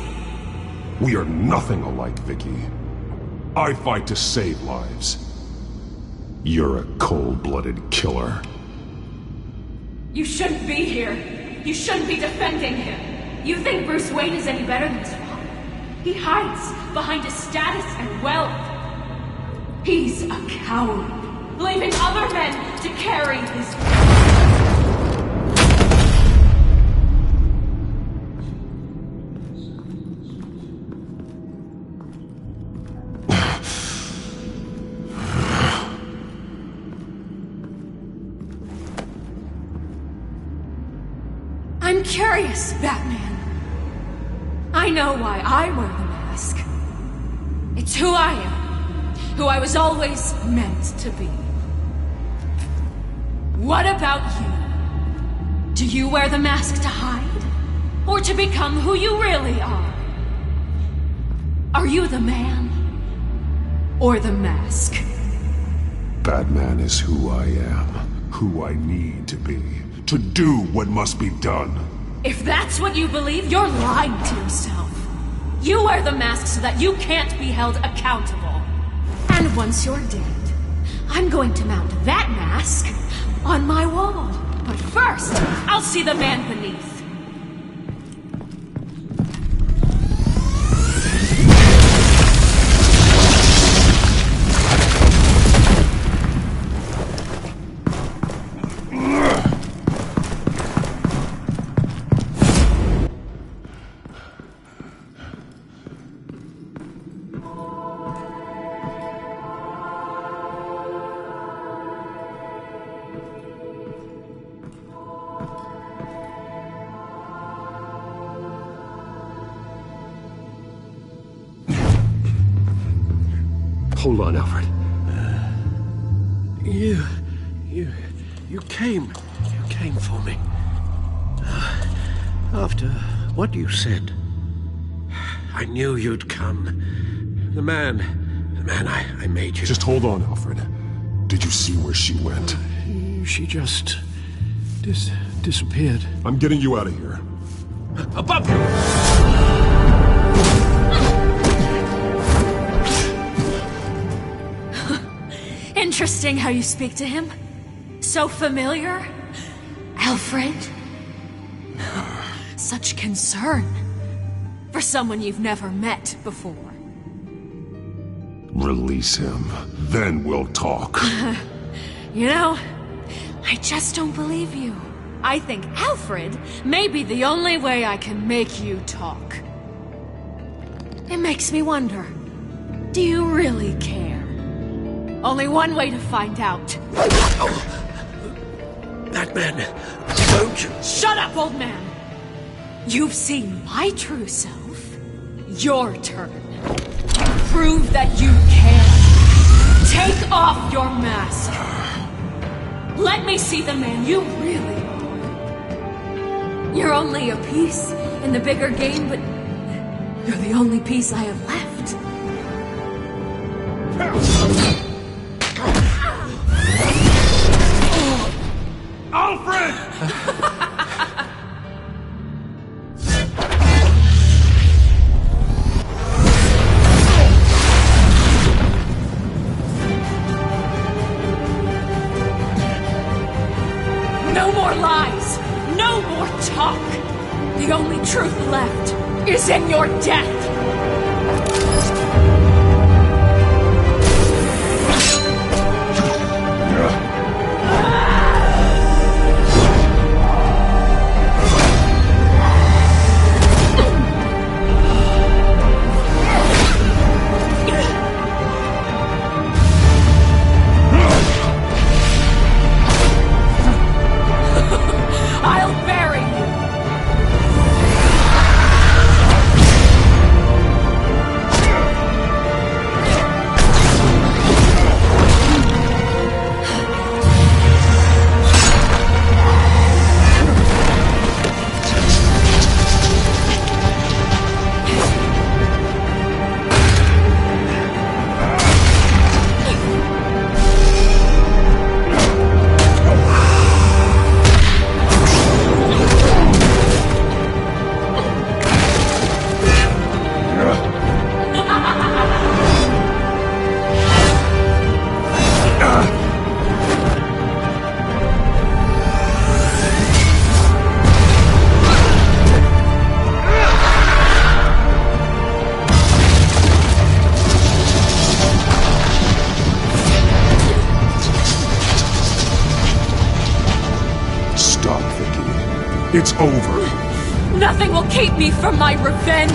We are nothing alike, Vicky. I fight to save lives. You're a cold-blooded killer. You shouldn't be here. You shouldn't be defending him. You think Bruce Wayne is any better than his father? He hides behind his status and wealth. He's a coward, leaving other men to carry his... I'm curious, Batman. I know why I wear the mask. It's who I am. Who I was always meant to be. What about you? Do you wear the mask to hide? Or to become who you really are? Are you the man? Or the mask? Batman is who I am. Who I need to be. To do what must be done. If that's what you believe, you're lying to yourself. You wear the mask so that you can't be held accountable. And once you're dead, I'm going to mount that mask on my wall. But first, I'll see the man beneath. Hold on, Alfred. You came for me. After what you said, I knew you'd come. The man I made you. Just hold on, Alfred. Did you see where she went? She just disappeared. I'm getting you out of here. Above you! Interesting how you speak to him. So familiar. Alfred. Such concern. For someone you've never met before. Release him. Then we'll talk. You know, I just don't believe you. I think Alfred may be the only way I can make you talk. It makes me wonder, do you really care? Only one way to find out. That man, don't you... Shut up, old man! You've seen my true self. Your turn. Prove that you can. Take off your mask. Let me see the man you really are. You're only a piece in the bigger game, but you're the only piece I have left. Alfred! No more lies! No more talk! The only truth left is in your death! It's over. Nothing will keep me from my revenge!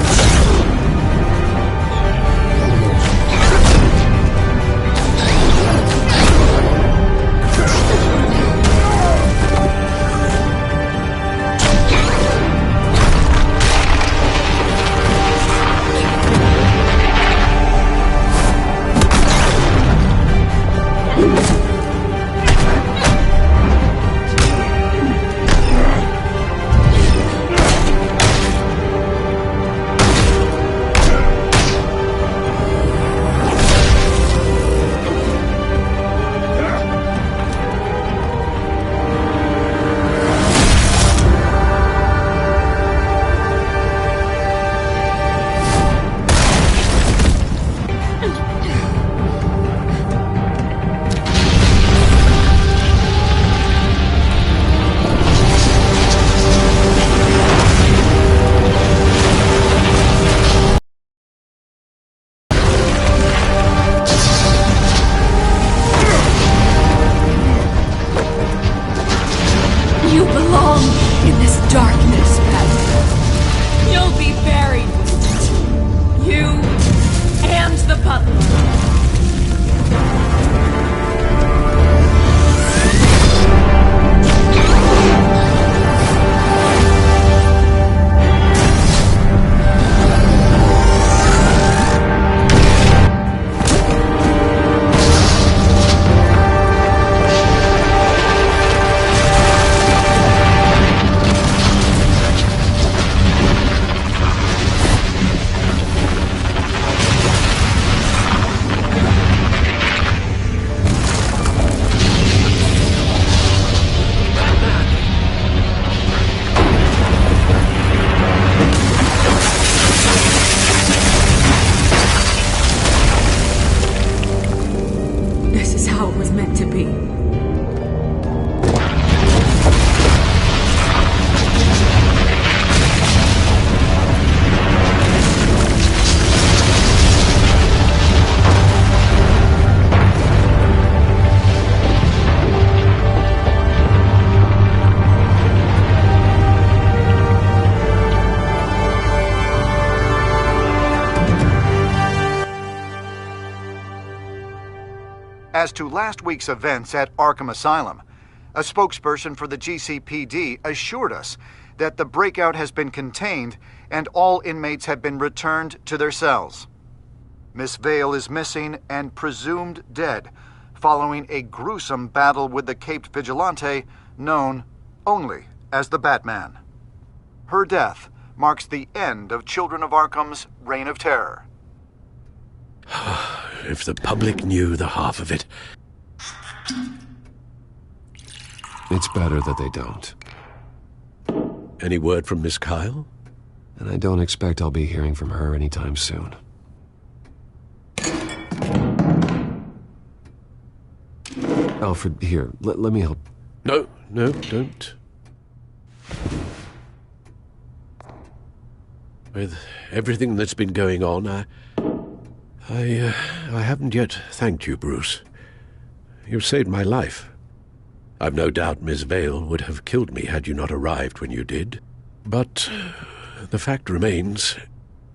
how it was meant to be. As to last week's events at Arkham Asylum, a spokesperson for the GCPD assured us that the breakout has been contained and all inmates have been returned to their cells. Miss Vale is missing and presumed dead following a gruesome battle with the caped vigilante known only as the Batman. Her death marks the end of Children of Arkham's reign of terror. If the public knew the half of it. It's better that they don't. Any word from Miss Kyle? And I don't expect I'll be hearing from her anytime soon. Alfred, here, let me help. No, don't. With everything that's been going on, I haven't yet thanked you, Bruce. You've saved my life. I've no doubt Miss Vale would have killed me had you not arrived when you did. But the fact remains,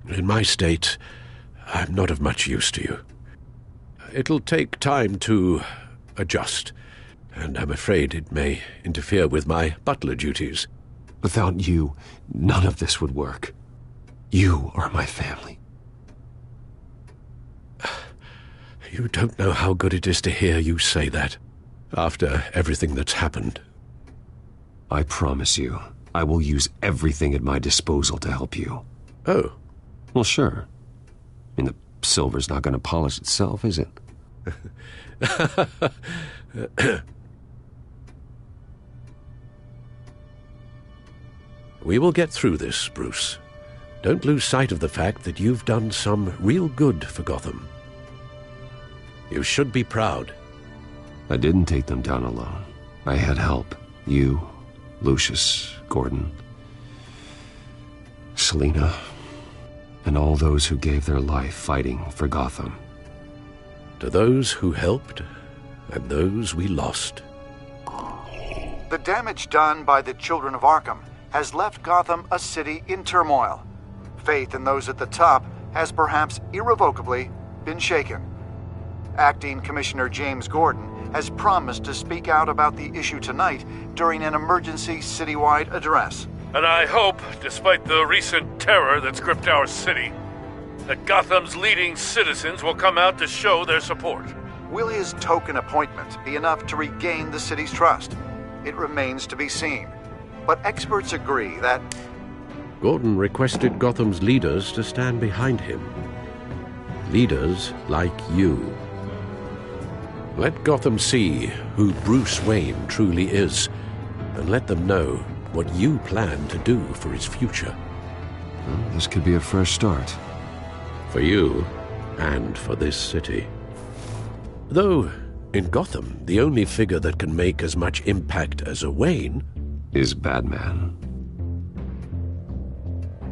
in my state, I'm not of much use to you. It'll take time to adjust, and I'm afraid it may interfere with my butler duties. Without you, none of this would work. You are my family. You don't know how good it is to hear you say that, after everything that's happened. I promise you, I will use everything at my disposal to help you. Oh. Well, sure. I mean, the silver's not going to polish itself, is it? We will get through this, Bruce. Don't lose sight of the fact that you've done some real good for Gotham. You should be proud. I didn't take them down alone. I had help. You, Lucius, Gordon, Selina, and all those who gave their life fighting for Gotham. To those who helped, and those we lost. The damage done by the Children of Arkham has left Gotham a city in turmoil. Faith in those at the top has perhaps irrevocably been shaken. Acting Commissioner James Gordon has promised to speak out about the issue tonight during an emergency citywide address. And I hope, despite the recent terror that's gripped our city, that Gotham's leading citizens will come out to show their support. Will his token appointment be enough to regain the city's trust? It remains to be seen. But experts agree that Gordon requested Gotham's leaders to stand behind him. Leaders like you. Let Gotham see who Bruce Wayne truly is, and let them know what you plan to do for his future. Well, this could be a fresh start. For you, and for this city. Though, in Gotham, the only figure that can make as much impact as a Wayne is Batman.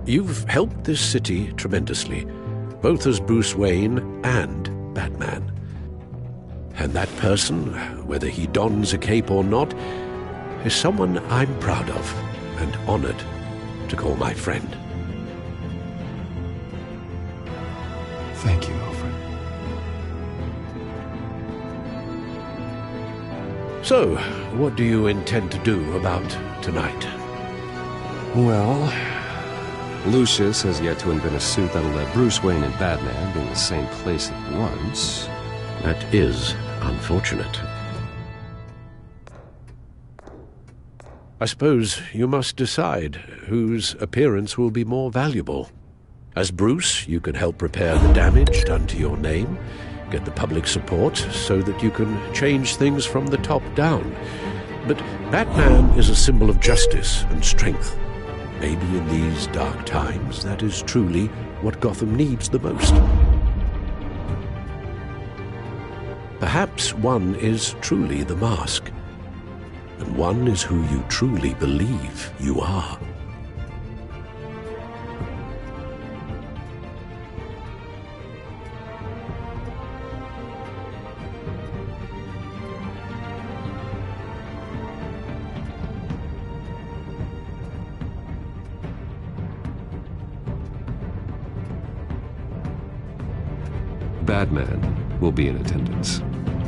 You've helped this city tremendously, both as Bruce Wayne and Batman. And that person, whether he dons a cape or not, is someone I'm proud of and honored to call my friend. Thank you, Alfred. So, what do you intend to do about tonight? Well, Lucius has yet to invent a suit that'll let Bruce Wayne and Batman be in the same place at once. That is unfortunate. I suppose you must decide whose appearance will be more valuable. As Bruce, you can help repair the damage done to your name, get the public support so that you can change things from the top down. But Batman is a symbol of justice and strength. Maybe in these dark times, that is truly what Gotham needs the most. Perhaps one is truly the mask, and one is who you truly believe you are. Batman will be in attendance.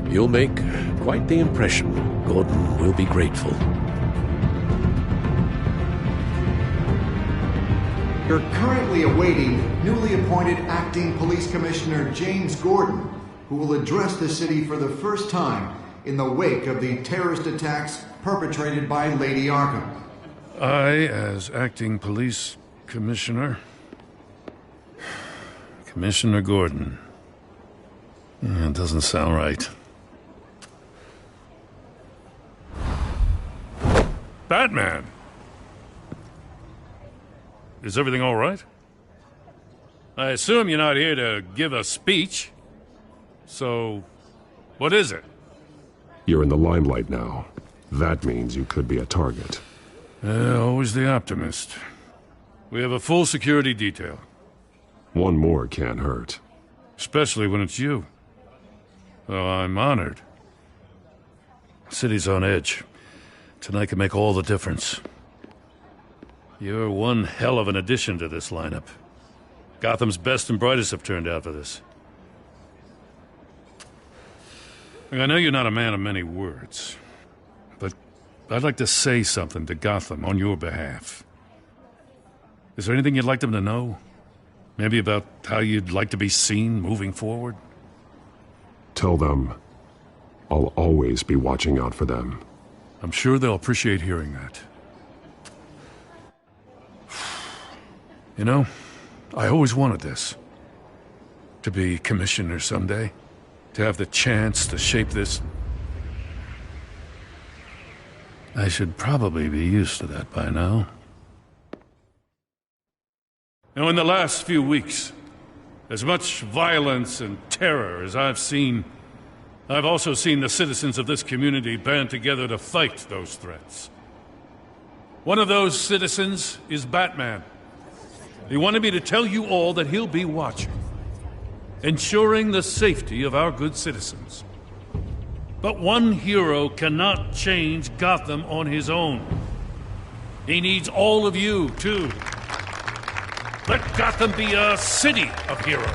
You'll make quite the impression. Gordon will be grateful. You're currently awaiting newly appointed Acting Police Commissioner James Gordon, who will address the city for the first time in the wake of the terrorist attacks perpetrated by Lady Arkham. I, as Acting Police Commissioner... Commissioner Gordon. It doesn't sound right. Batman! Is everything all right? I assume you're not here to give a speech. So, what is it? You're in the limelight now. That means you could be a target. Always the optimist. We have a full security detail. One more can't hurt. Especially when it's you. Well, I'm honored. The city's on edge. Tonight can make all the difference. You're one hell of an addition to this lineup. Gotham's best and brightest have turned out for this. I know you're not a man of many words, but I'd like to say something to Gotham on your behalf. Is there anything you'd like them to know? Maybe about how you'd like to be seen moving forward? Tell them I'll always be watching out for them. I'm sure they'll appreciate hearing that. You know, I always wanted this. To be commissioner someday. To have the chance to shape this. I should probably be used to that by now. Now, in the last few weeks, as much violence and terror as I've seen, I've also seen the citizens of this community band together to fight those threats. One of those citizens is Batman. He wanted me to tell you all that he'll be watching, ensuring the safety of our good citizens. But one hero cannot change Gotham on his own. He needs all of you, too. Let Gotham be a city of heroes.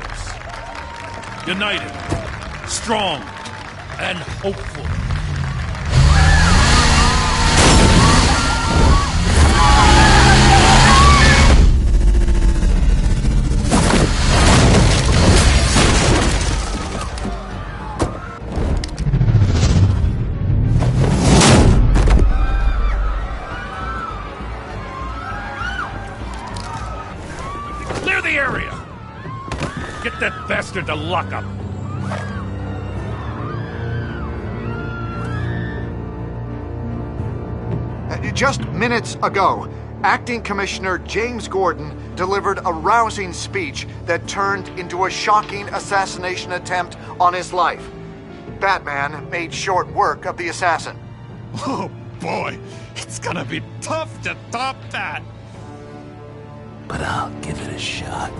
United, strong, and hopeful. Clear the area! Get that bastard to lock up! Just minutes ago, Acting Commissioner James Gordon delivered a rousing speech that turned into a shocking assassination attempt on his life. Batman made short work of the assassin. Oh boy, it's gonna be tough to top that. But I'll give it a shot.